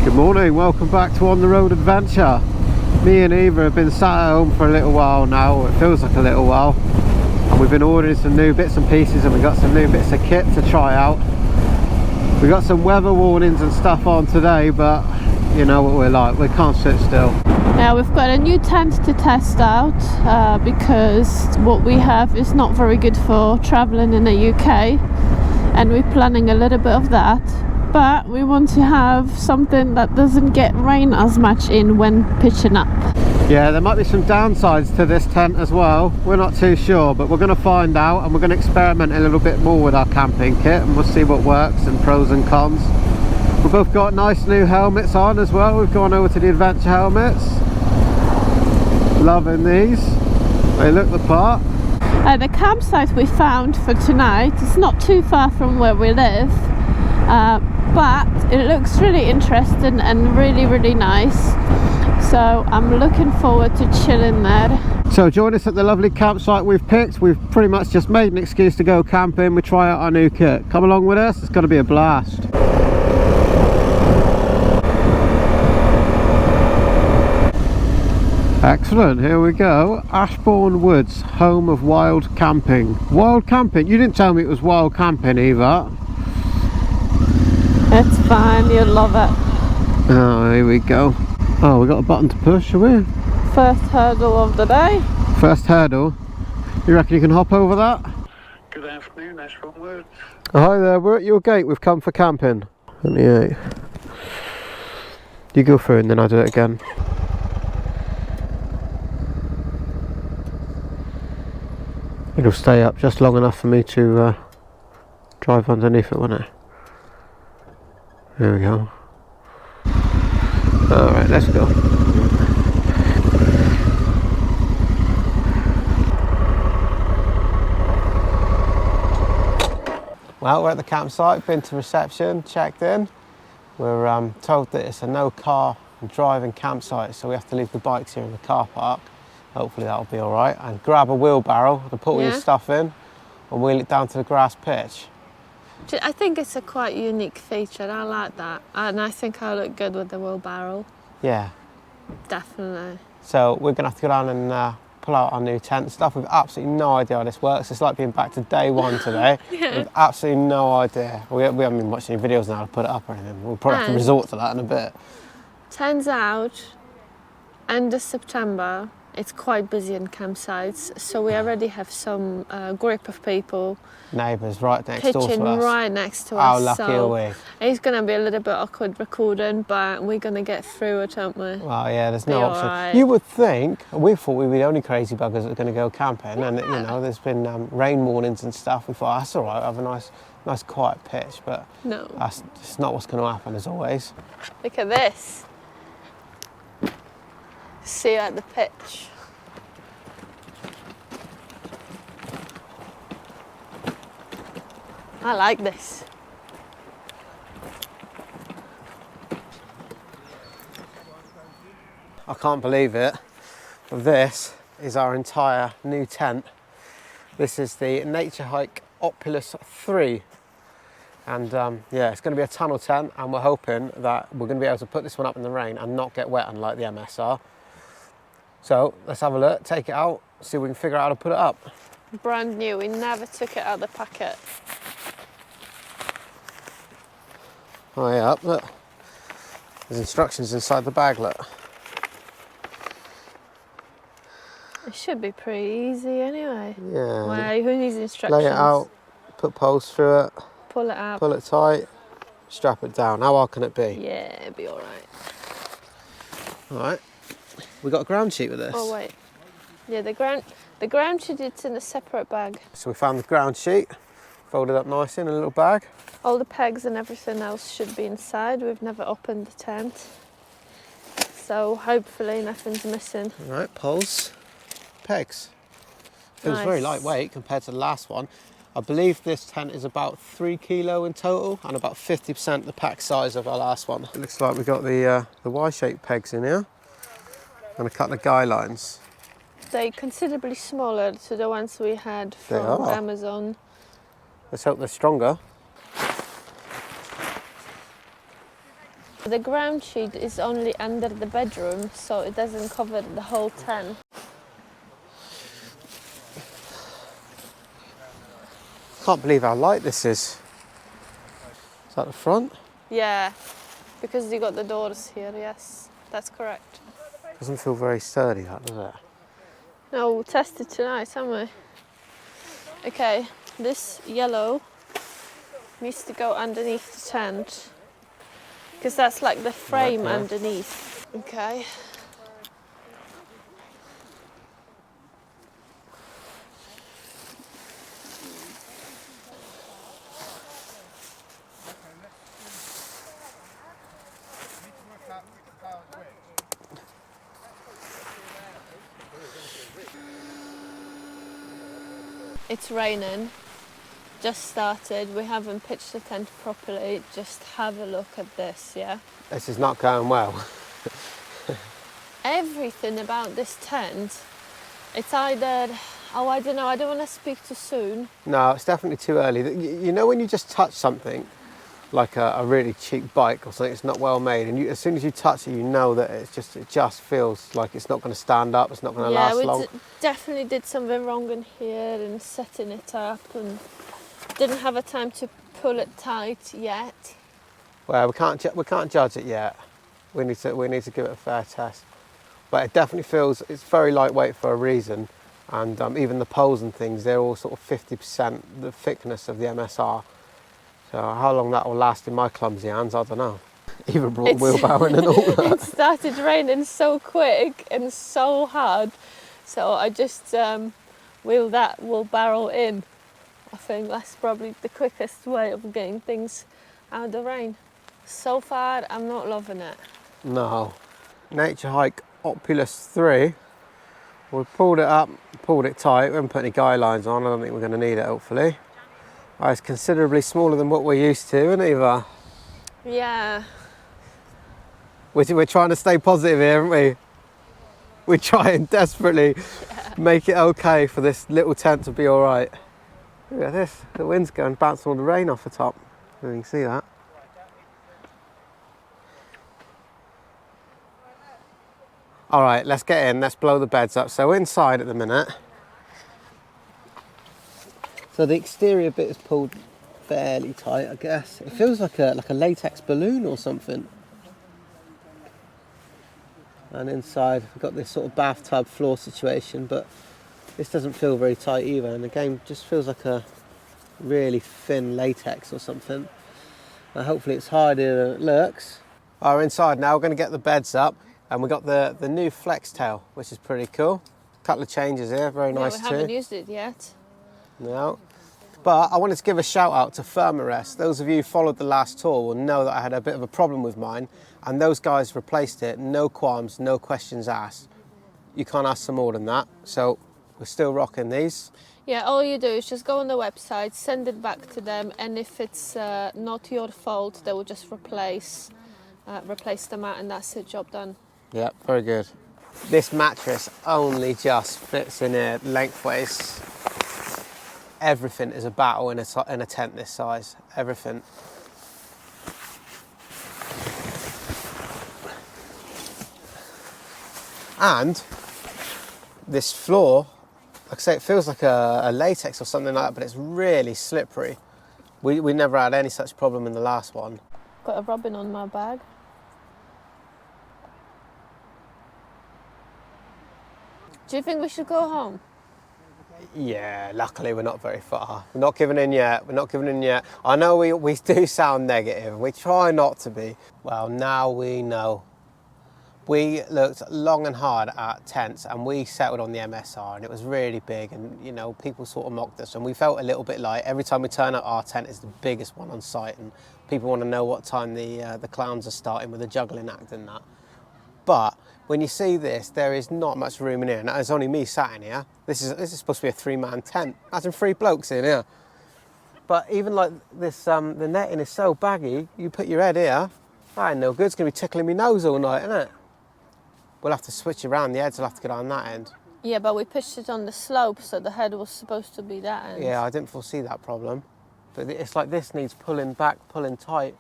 Good morning, welcome back to On the Road Adventure. Me and Eva have been sat at home for a little while now, it feels like a little while. And we've been ordering some new bits and pieces and we've got some new bits of kit to try out. We've got some weather warnings and stuff on today, but you know what we're like, we can't sit still. Now we've got a new tent to test out because what we have is not very good for traveling in the UK, and we're planning a little bit of that. But we want to have something that doesn't get rain as much in when pitching up. Yeah, there might be some downsides to this tent as well. We're not too sure, but we're going to find out and we're going to experiment a little bit more with our camping kit and we'll see what works and pros and cons. We've both got nice new helmets on as well. We've gone over to the adventure helmets. Loving these. They look the part. The campsite we found for tonight is not too far from where we live. But it looks really interesting and really nice, so I'm looking forward to chilling there. So join us at the lovely campsite we've picked. We've pretty much just made an excuse to go camping. We try out our new kit. Come along with us, it's going to be a blast. Excellent, here we go. Ashbourne Woods, home of wild camping. Wild camping? You didn't tell me it was wild camping, Eva. It's fine, you'll love it. Oh, here we go. Oh, we got a button to push, shall we? First hurdle of the day. First hurdle? You reckon you can hop over that? Good afternoon, Ashbourne Woods. Oh, hi there, we're at your gate. We've come for camping. 28. You go through and then I'll do it again. It'll stay up just long enough for me to drive underneath it, won't it? There we go. Alright, let's go. Well, we're at the campsite, been to reception, checked in. We're told that it's a no car driving campsite, so we have to leave the bikes here in the car park. Hopefully that'll be alright. And grab a wheelbarrow to put all your stuff in and wheel it down to the grass pitch. I think it's a quite unique feature, I like that. And I think I'll look good with the wheelbarrow. Yeah. Definitely. So we're going to have to go down and pull out our new tent and stuff. We've absolutely no idea how this works. It's like being back to day one today. We've absolutely no idea. We haven't been watching any videos now to put it up or anything. We'll probably have to resort to that in a bit. Turns out, end of September, it's quite busy in campsites, so we already have some group of people. Neighbours right next door to us. Pitching right next to us. How lucky are we? It's going to be a little bit awkward recording, but we're going to get through it, aren't we? Well, yeah, there's no option. Right. You would think, we thought we were the only crazy buggers that are going to go camping, and you know, there's been rain warnings and stuff. We thought, that's all right, have a nice quiet pitch, but no, that's just not what's going to happen as always. Look at this. See you at the pitch. I like this. I can't believe it, but this is our entire new tent. This is the Nature Hike Opalus 3. And yeah, it's going to be a tunnel tent, and we're hoping that we're going to be able to put this one up in the rain and not get wet unlike the MSR. So let's have a look, take it out, see if we can figure out how to put it up. Brand new, we never took it out of the packet. Oh yeah, look. There's instructions inside the bag, look. It should be pretty easy anyway. Yeah. Well, who needs instructions? Lay it out, put poles through it. Pull it out. Pull it tight, strap it down. How hard can it be? Yeah, it'll be alright. Alright. We got a ground sheet with this. Oh wait. Yeah, the ground sheet is in a separate bag. So we found the ground sheet, folded up nicely in a little bag. All the pegs and everything else should be inside. We've never opened the tent, so hopefully nothing's missing. Alright, poles, pegs. Feels very lightweight compared to the last one. I believe this tent is about 3 kilo in total and about 50% the pack size of our last one. It looks like we've got the Y-shaped pegs in here and a couple of guy lines. They're considerably smaller to the ones we had from Amazon. Let's hope they're stronger. The ground sheet is only under the bedroom, so it doesn't cover the whole tent. Can't believe how light this is. Is that the front? Yeah, because you got the doors here, yes, that's correct. Doesn't feel very sturdy, that, does it? No, we'll test it tonight, haven't we? Okay, this yellow needs to go underneath the tent, because that's like the frame Right, yeah. underneath. Okay. It's raining, just started, we haven't pitched the tent properly, just have a look at this, yeah? This is not going well. Everything about this tent, it's either, oh I don't know, I don't want to speak too soon. No, it's definitely too early. You know when you just touch something, like a really cheap bike or something, it's not well made, and as soon as you touch it, you know that it just feels like it's not going to stand up, it's not going to last long. Yeah, we definitely did something wrong in here in setting it up, and didn't have a time to pull it tight yet. Well, we can't judge it yet. We need to give it a fair test. But it definitely feels, it's very lightweight for a reason, and even the poles and things, they're all sort of 50% the thickness of the MSR. So how long that will last in my clumsy hands, I don't know. Even brought a wheelbarrow in and all that. It started raining so quick and so hard, so I just wheeled that wheelbarrow in. I think that's probably the quickest way of getting things out of the rain. So far, I'm not loving it. No. Nature Hike Opalus 3. We pulled it up, pulled it tight. We haven't put any guy lines on. I don't think we're going to need it, hopefully. It's considerably smaller than what we're used to, isn't it, Eva? Yeah. We're trying to stay positive here, aren't we? We're trying desperately make it okay for this little tent to be all right. Look at this. The wind's going, bouncing all the rain off the top. You can see that. All right, let's get in. Let's blow the beds up. So we're inside at the minute. So the exterior bit is pulled fairly tight, I guess. It feels like a latex balloon or something. And inside we've got this sort of bathtub floor situation, but this doesn't feel very tight either. And the game just feels like a really thin latex or something. Now hopefully it's harder than it looks. We're inside now. We're going to get the beds up, and we've got the new flex tail, which is pretty cool. A couple of changes here, very nice too. We haven't used it yet. No. But I wanted to give a shout out to Thermarest. Those of you who followed the last tour will know that I had a bit of a problem with mine, and those guys replaced it, no qualms, no questions asked. You can't ask for more than that, so we're still rocking these. Yeah, all you do is just go on the website, send it back to them, and if it's not your fault, they will just replace the mat, and that's it, job done. Yeah, very good. This mattress only just fits in here lengthways. Everything is a battle in a tent this size. Everything. And this floor, like I say, it feels like a latex or something like that, but it's really slippery. We never had any such problem in the last one. Got a robin on my bag. Do you think we should go home? Yeah, luckily we're not very far. We're not giving in yet. We're not giving in yet. I know we do sound negative. We try not to be. Well, now we know. We looked long and hard at tents, and we settled on the MSR, and it was really big, and you know, people sort of mocked us, and we felt a little bit like every time we turn up, our tent is the biggest one on site, and people want to know what time the clowns are starting with the juggling act and that. But when you see this, there is not much room in here, and there's only me sat in here. This is supposed to be a 3-man tent. Imagine 3 blokes in here. But even like this, the netting is so baggy, you put your head here, that ain't no good. It's going to be tickling me nose all night, isn't it? We'll have to switch around. The heads will have to get on that end. Yeah, but we pitched it on the slope, so the head was supposed to be that end. Yeah, I didn't foresee that problem. But it's like this needs pulling back, pulling tight.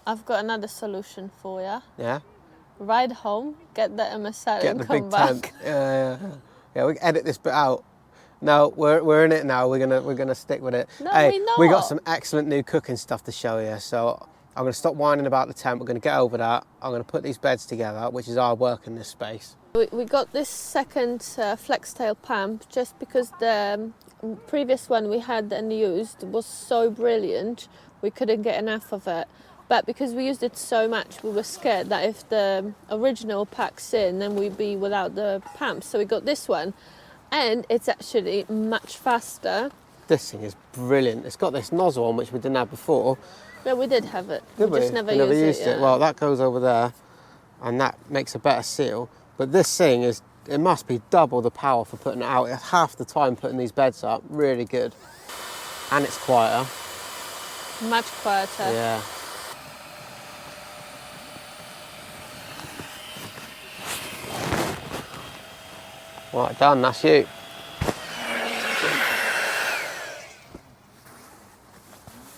I've got another solution for you. Yeah. Ride home, get the MSL Get and the come big back. tent. Yeah. We can edit this bit out. No, we're in it now. We're gonna stick with it. No, Hey, we're not. we got some excellent new cooking stuff to show you. So I'm gonna stop whining about the tent. We're gonna get over that. I'm gonna put these beds together, which is our work in this space. We got this second flex tail pump just because the previous one we had and used was so brilliant, we couldn't get enough of it. But because we used it so much, we were scared that if the original packs in, then we'd be without the pump. So we got this one, and it's actually much faster. This thing is brilliant. It's got this nozzle on, which we didn't have before. No, we did have it. Did we just never We never used it. it. Well, that goes over there, and that makes a better seal. But this thing it must be double the power for putting it out. It's half the time putting these beds up. Really good. And it's quieter. Much quieter. Yeah. Right, done, that's you.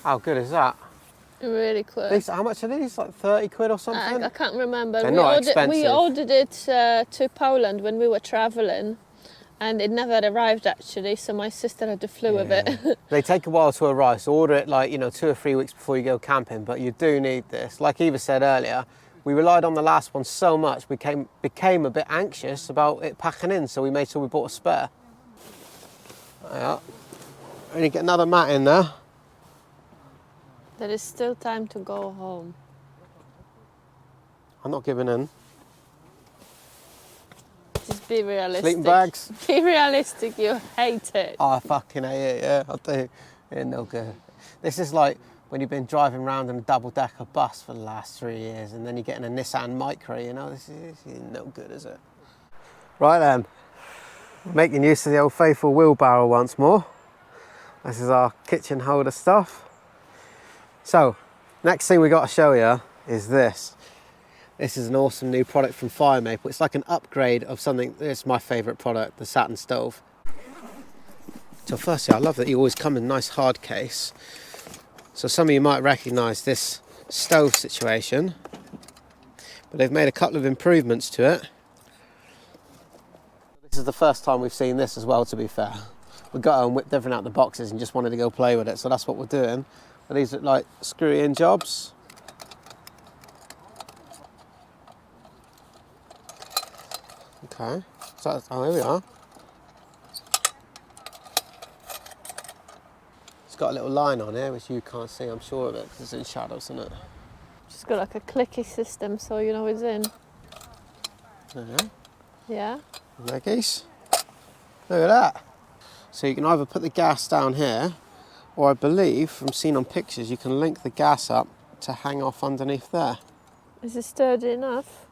How good is that? Really quick. How much are these? Like 30 quid or something? I can't remember. They're not expensive. We ordered it to Poland when we were travelling, and it never arrived actually, so my sister had to flew with it. They take a while to arrive, so order it like 2 or 3 weeks before you go camping, but you do need this. Like Eva said earlier, we relied on the last one so much, we became a bit anxious about it packing in, so we made sure we bought a spare. Yeah. And you get another mat in there. There is still time to go home. I'm not giving in. Just be realistic. Sleeping bags. Be realistic, you hate it. Oh, I fucking hate it, yeah, I do. It's no good. This is like when you've been driving around in a double-decker bus for the last 3 years and then you're getting a Nissan Micra, this is no good, is it? Right then, making use of the old faithful wheelbarrow once more. This is our kitchen holder stuff. So, next thing we got to show you is this. This is an awesome new product from Fire Maple. It's like an upgrade of something, it's my favourite product, the Saturn stove. So firstly, I love that you always come in a nice hard case. So some of you might recognise this stove situation, but they've made a couple of improvements to it. This is the first time we've seen this as well, to be fair. We got home, whipped everything out the boxes and just wanted to go play with it, so that's what we're doing. But these look like screwy-in jobs. Okay, so here we are. It's got a little line on here, which you can't see, I'm sure of it, because it's in shadows, isn't it? Just got like a clicky system, so you know it's in. There you go. Yeah. Leggies. Look at that. So you can either put the gas down here, or I believe, from seeing on pictures, you can link the gas up to hang off underneath there. Is it sturdy enough?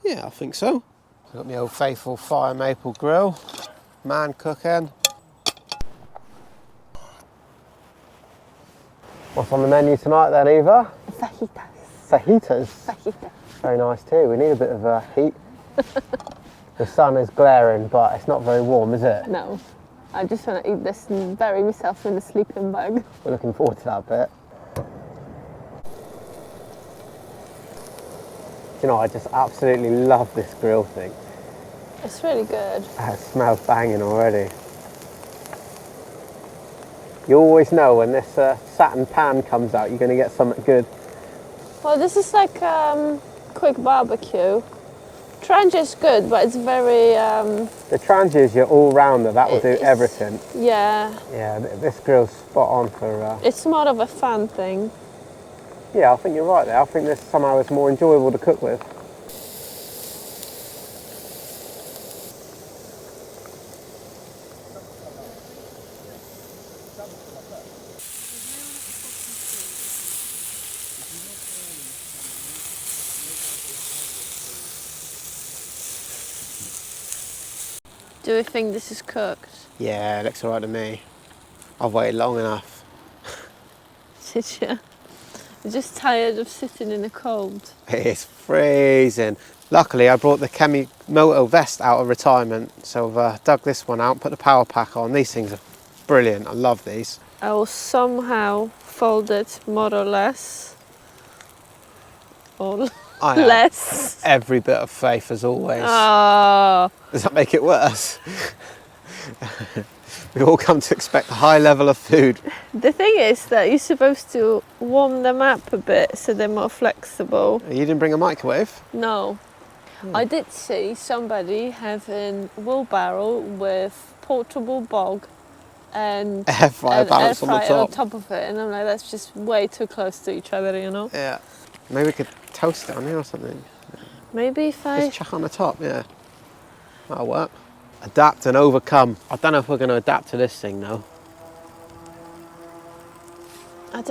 Yeah, I think so. I've got my old faithful Fire Maple grill, man cooking. What's on the menu tonight then, Eva? Fajitas. Fajitas? Fajitas. Very nice too. We need a bit of heat. The sun is glaring, but it's not very warm, is it? No. I just want to eat this and bury myself in the sleeping bag. We're looking forward to that bit. I just absolutely love this grill thing. It's really good. It smells banging already. You always know when this Saturn pan comes out, you're going to get something good. Well, this is like quick barbecue. Tranche is good, but it's very... The tranche is your all-rounder, that will do everything. Yeah. Yeah, this grill's spot on for... It's more of a fun thing. Yeah, I think you're right there. I think this somehow is more enjoyable to cook with. Do we think this is cooked? Yeah, it looks alright to me. I've waited long enough. Did you? I'm just tired of sitting in the cold. It's freezing. Luckily, I brought the Moto vest out of retirement, so I've dug this one out, put the power pack on. These things are brilliant. I love these. I will somehow fold it more or less. or I have less? every bit of faith as always. Oh, Does that make it worse? We've all come to expect a high level of food. the thing is that you're supposed to warm them up a bit so they're more flexible. You didn't bring a microwave? No. I did see somebody having wheelbarrow with portable bog and Air fryer an air balance on the fryer on top. top of it, and I'm like, that's just way too close to each other, you know? Yeah. Maybe we could toast it on here or something. Maybe if I... Just chuck on the top, yeah. That'll work. Adapt and overcome. I don't know if we're going to adapt to this thing though. I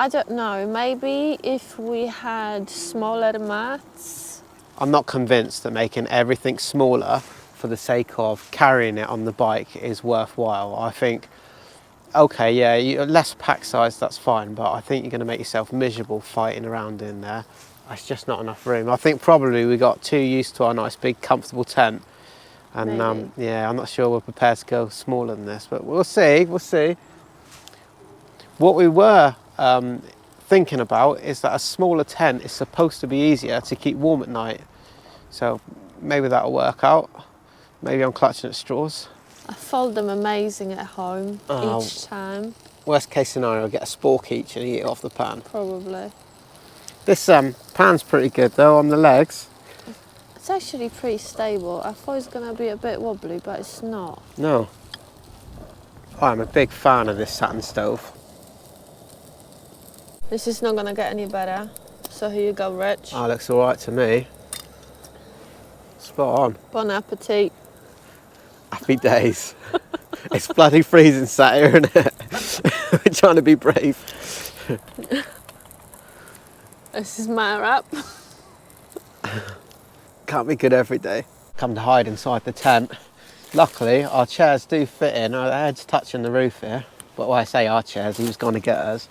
don't know. Maybe if we had smaller mats. I'm not convinced that making everything smaller for the sake of carrying it on the bike is worthwhile. I think, okay, yeah, less pack size, that's fine, but I think you're going to make yourself miserable fighting around in there. It's just not enough room. I think probably we got too used to our nice big comfortable tent. And yeah, I'm not sure we're prepared to go smaller than this, but we'll see. What we were thinking about is that a smaller tent is supposed to be easier to keep warm at night. So maybe that'll work out. Maybe I'm clutching at straws. I fold them amazing at home each time. Worst case scenario, I'll get a spork each and eat it off the pan. Probably. This pan's pretty good though on the legs. It's actually pretty stable. I thought it was going to be a bit wobbly, but it's not. No. I'm a big fan of this satin stove. This is not going to get any better. So here you go, Rich. Oh, looks all right to me. Spot on. Bon appetit. Happy days. It's bloody freezing sat here, isn't it? We're trying to be brave. This is my wrap. Can't be good every day. Come to hide inside the tent. Luckily, our chairs do fit in. Our head's touching the roof here. But when I say our chairs, he was going to get us.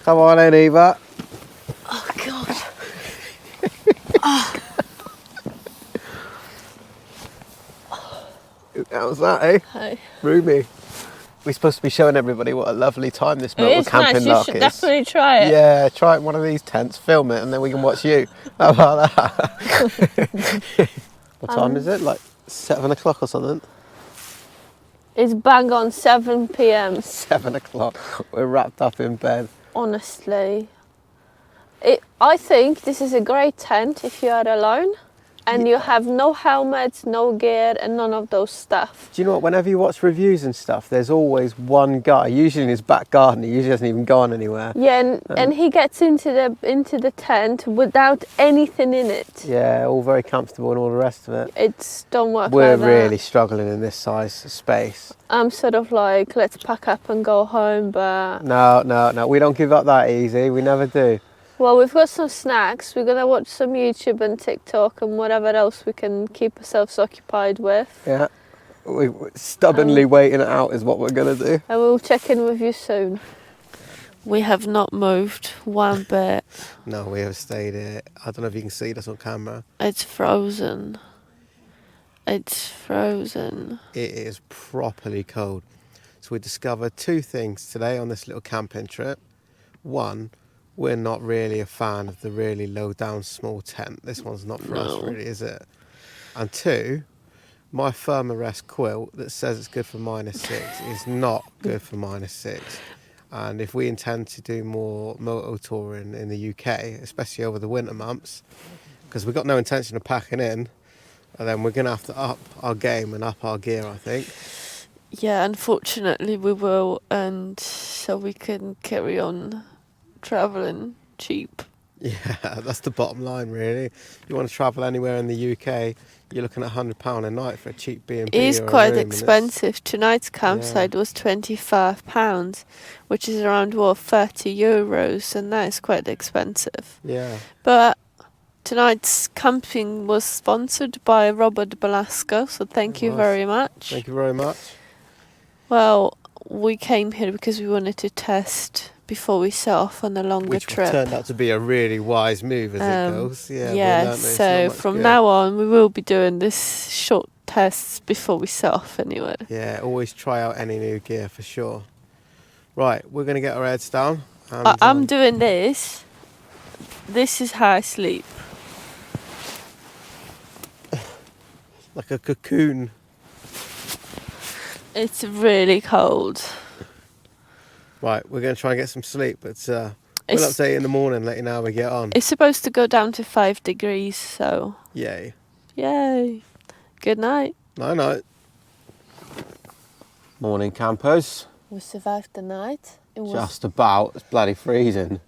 Come on in, Eva. Oh, God. How's that, eh? Hey. Roomy. We're supposed to be showing everybody what a lovely time this motor camping nice. lark You should is. definitely try it. Yeah, try it in one of these tents, film it, and then we can watch you. How about that? What time is it? Like 7 o'clock or something? It's bang on 7 p.m. 7 o'clock. We're wrapped up in bed. Honestly. I think this is a great tent if you are alone and you have no helmets, no gear and none of those stuff. Do you know what? Whenever you watch reviews and stuff, there's always one guy, usually in his back garden, he usually hasn't even gone anywhere. Yeah, and he gets into the tent without anything in it. Yeah, all very comfortable and all the rest of it. It's don't work We're like that. really struggling in this size space. I'm sort of like, let's pack up and go home, but... No, we don't give up that easy. We never do. Well, we've got some snacks. We're going to watch some YouTube and TikTok and whatever else we can keep ourselves occupied with. Yeah. We're stubbornly waiting it out is what we're going to do. And we'll check in with you soon. We have not moved one bit. No, we have stayed here. I don't know if you can see this on camera. It's frozen. It's frozen. It is properly cold. So we discovered two things today on this little camping trip. One, we're not really a fan of the really low down small tent. This one's not for us really, is it? And two, my Thermarest quilt that says it's good for -6 is not good for -6. And if we intend to do more moto touring in the UK, especially over the winter months, because we've got no intention of packing in, and then we're going to have to up our game and up our gear, I think. Yeah, unfortunately we will, and so we can carry on travelling cheap. Yeah, that's the bottom line, really. If you want to travel anywhere in the UK, you're looking at £100 a night for a cheap B&B. It is or a quite room, expensive. Tonight's campsite was £25, which is around, €30, and that is quite expensive. Yeah. But tonight's camping was sponsored by Robert Belasco, so thank you very much. Thank you very much. Well, we came here because we wanted to test before we set off on a longer trip. Which turned out to be a really wise move as it goes. Yeah, yeah, so from now on we will be doing this short tests before we set off anyway. Yeah, always try out any new gear for sure. Right, we're going to get our heads down. And, I'm doing this. This is how I sleep. like a cocoon. It's really cold. Right, we're going to try and get some sleep, but we'll It's- update you in the morning, let you know how we get on. It's supposed to go down to 5 degrees, so Yay. yay. Good night. Night. Morning, campers. We survived the night. It was Just about. It's bloody freezing.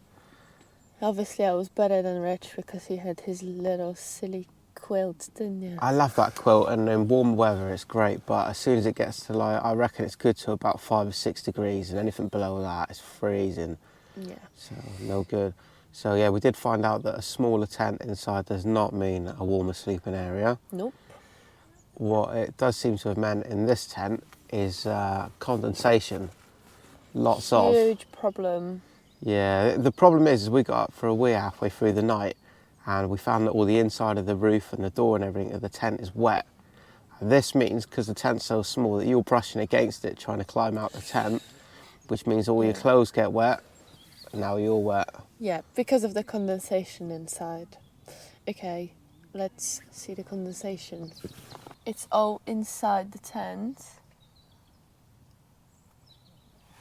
obviously I was better than Rich because he had his little silly quilt, didn't you? I love that quilt, and in warm weather it's great, but as soon as it gets to like, I reckon it's good to about 5 or 6 degrees, and anything below that is freezing. Yeah. So no good. So yeah, we did find out that a smaller tent inside does not mean a warmer sleeping area. Nope. What it does seem to have meant in this tent is condensation. Lots of. Huge problem. Yeah, the problem is we got up for a wee halfway through the night, and we found that all the inside of the roof and the door and everything of the tent is wet. And this means, because the tent's so small, that you're brushing against it trying to climb out the tent, which means all your clothes get wet, and now you're wet. Yeah, because of the condensation inside. Okay, let's see the condensation. It's all inside the tent.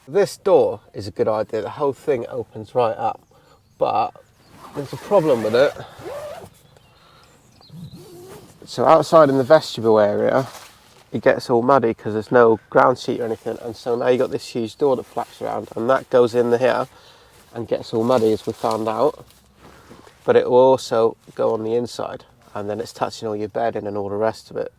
This door is a good idea. The whole thing opens right up, but there's a problem with it. So outside in the vestibule area, it gets all muddy because there's no ground sheet or anything, and so now you've got this huge door that flaps around, and that goes in here and gets all muddy, as we found out. But it will also go on the inside, and then it's touching all your bedding and all the rest of it.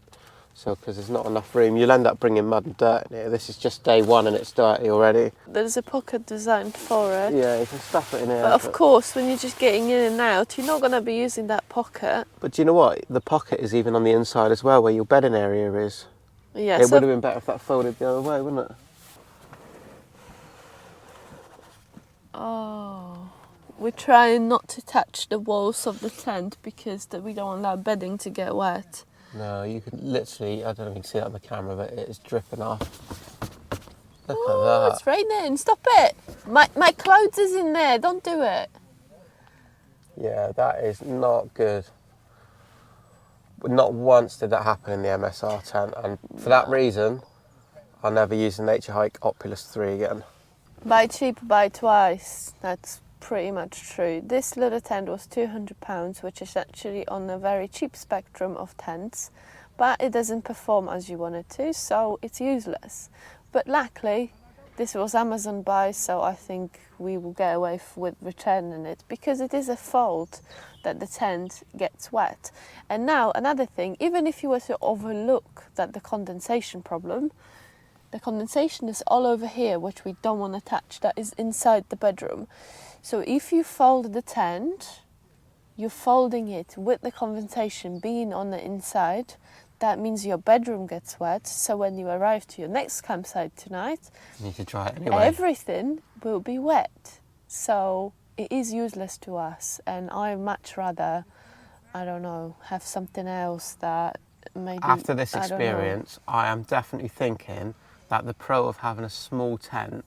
So because there's not enough room, you'll end up bringing mud and dirt in here. This is just day one and it's dirty already. There's a pocket designed for it. Yeah, you can stuff it in here. But of course, when you're just getting in and out, you're not going to be using that pocket. But do you know what? The pocket is even on the inside as well, where your bedding area is. Yeah, It would have been better if that folded the other way, wouldn't it? Oh, we're trying not to touch the walls of the tent because we don't want our bedding to get wet. No, you can literally, I don't know if you can see that on the camera, but it is dripping off. Look Oh, at that. it's raining. Stop it. My clothes is in there. Don't do it. Yeah, that is not good. Not once did that happen in the MSR tent, and for that reason, I'll never use the Nature Hike Opalus 3 again. Buy cheap, buy twice. That's pretty much true. This little tent was £200, which is actually on a very cheap spectrum of tents, but it doesn't perform as you want it to, so it's useless. But luckily, this was Amazon buy, so I think we will get away with returning it because it is a fault that the tent gets wet. And now another thing, even if you were to overlook that the condensation problem, the condensation is all over here, which we don't want to touch. That is inside the bedroom. So if you fold the tent, you're folding it with the condensation being on the inside. That means your bedroom gets wet. So when you arrive to your next campsite tonight, You need to try it anyway. everything will be wet. So it is useless to us. And I much rather, I don't know, have something else that maybe... After this I don't know. experience, I am definitely thinking that the pro of having a small tent,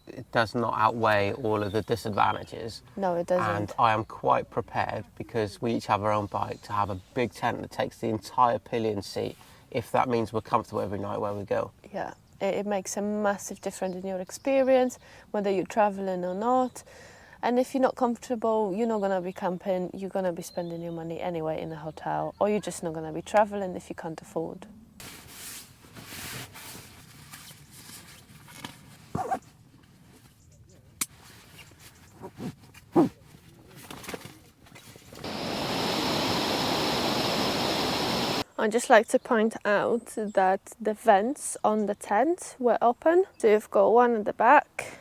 it does not outweigh all of the disadvantages. No, it doesn't. And I am quite prepared, because we each have our own bike, to have a big tent that takes the entire pillion seat, if that means we're comfortable every night where we go. Yeah, it makes a massive difference in your experience, whether you're traveling or not. And if you're not comfortable, you're not going to be camping, you're going to be spending your money anyway in a hotel, or you're just not going to be traveling if you can't afford. I'd just like to point out that the vents on the tent were open. So you've got one at the back.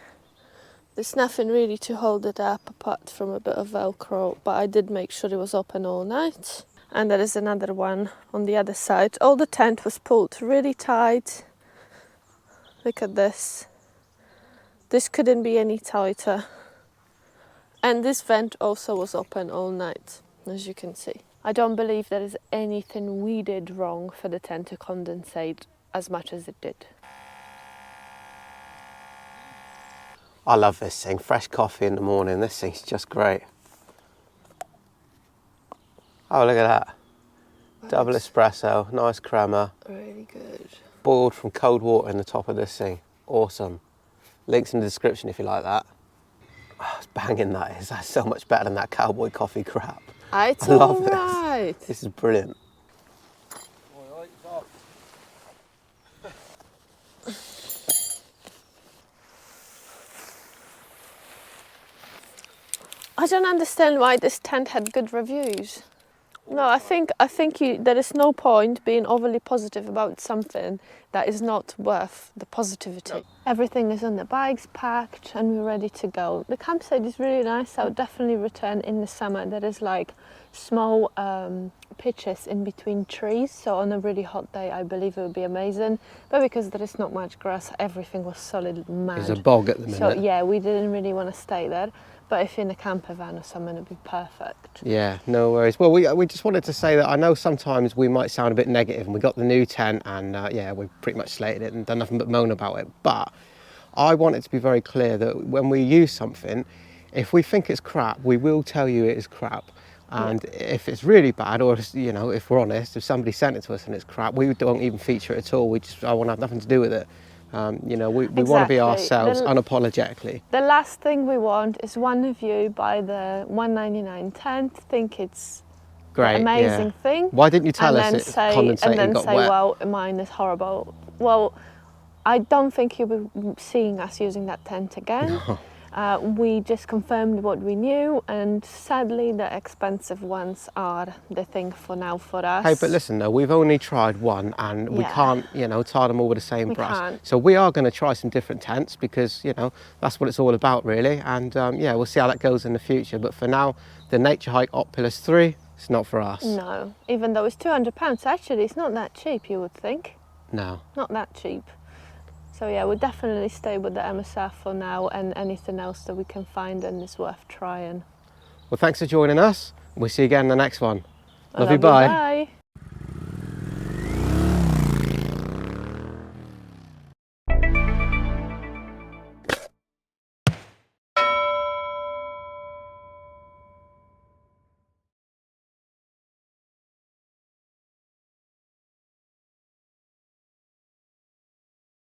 There's nothing really to hold it up apart from a bit of Velcro, but I did make sure it was open all night. And there is another one on the other side. All the tent was pulled really tight. Look at this. This couldn't be any tighter. And this vent also was open all night, as you can see. I don't believe there is anything we did wrong for the tent to condensate as much as it did. I love this thing. Fresh coffee in the morning. This thing's just great. Oh, look at that. Double espresso, nice crema. Really good. Boiled from cold water in the top of this thing. Awesome. Links in the description if you like that. Oh, it's banging, that is. That's so much better than that cowboy coffee crap. It's I love alright. This is brilliant. I don't understand why this tent had good reviews. No, I think there is no point being overly positive about something that is not worth the positivity. No. Everything is on the bikes packed and we're ready to go. The campsite is really nice. I would definitely return in the summer. There is like small pitches in between trees, so on a really hot day I believe it would be amazing. But because there is not much grass, everything was solid mud. There's a bog at the minute. So yeah, we didn't really want to stay there. But if in a camper van or something, it'd be perfect. Yeah, no worries. Well, we just wanted to say that I know sometimes we might sound a bit negative, and we got the new tent, and yeah, we pretty much slated it and done nothing but moan about it. But I want it to be very clear that when we use something, if we think it's crap, we will tell you it is crap. And if it's really bad, or you know, if we're honest, if somebody sent it to us and it's crap, we don't even feature it at all. I want to have nothing to do with it. You know, we want to be ourselves unapologetically. The last thing we want is one of you buy the $199 tent, think it's great, an amazing thing. Why didn't you tell us it's condensating and then got say, wet? well, mine is horrible. Well, I don't think you'll be seeing us using that tent again. No. We just confirmed what we knew, and sadly the expensive ones are the thing for now for us. Hey, but listen though, we've only tried one, and we can't, you know, tie them all with the same price. Can't. So we are going to try some different tents because, you know, that's what it's all about really. And yeah, we'll see how that goes in the future. But for now, the Nature Hike Opalus 3, it's not for us. No, even though it's £200, actually it's not that cheap, you would think. No. Not that cheap. So yeah, we'll definitely stay with the MSR for now, and anything else that we can find and is worth trying. Well, thanks for joining us. We'll see you again in the next one. Love you, bye. Bye.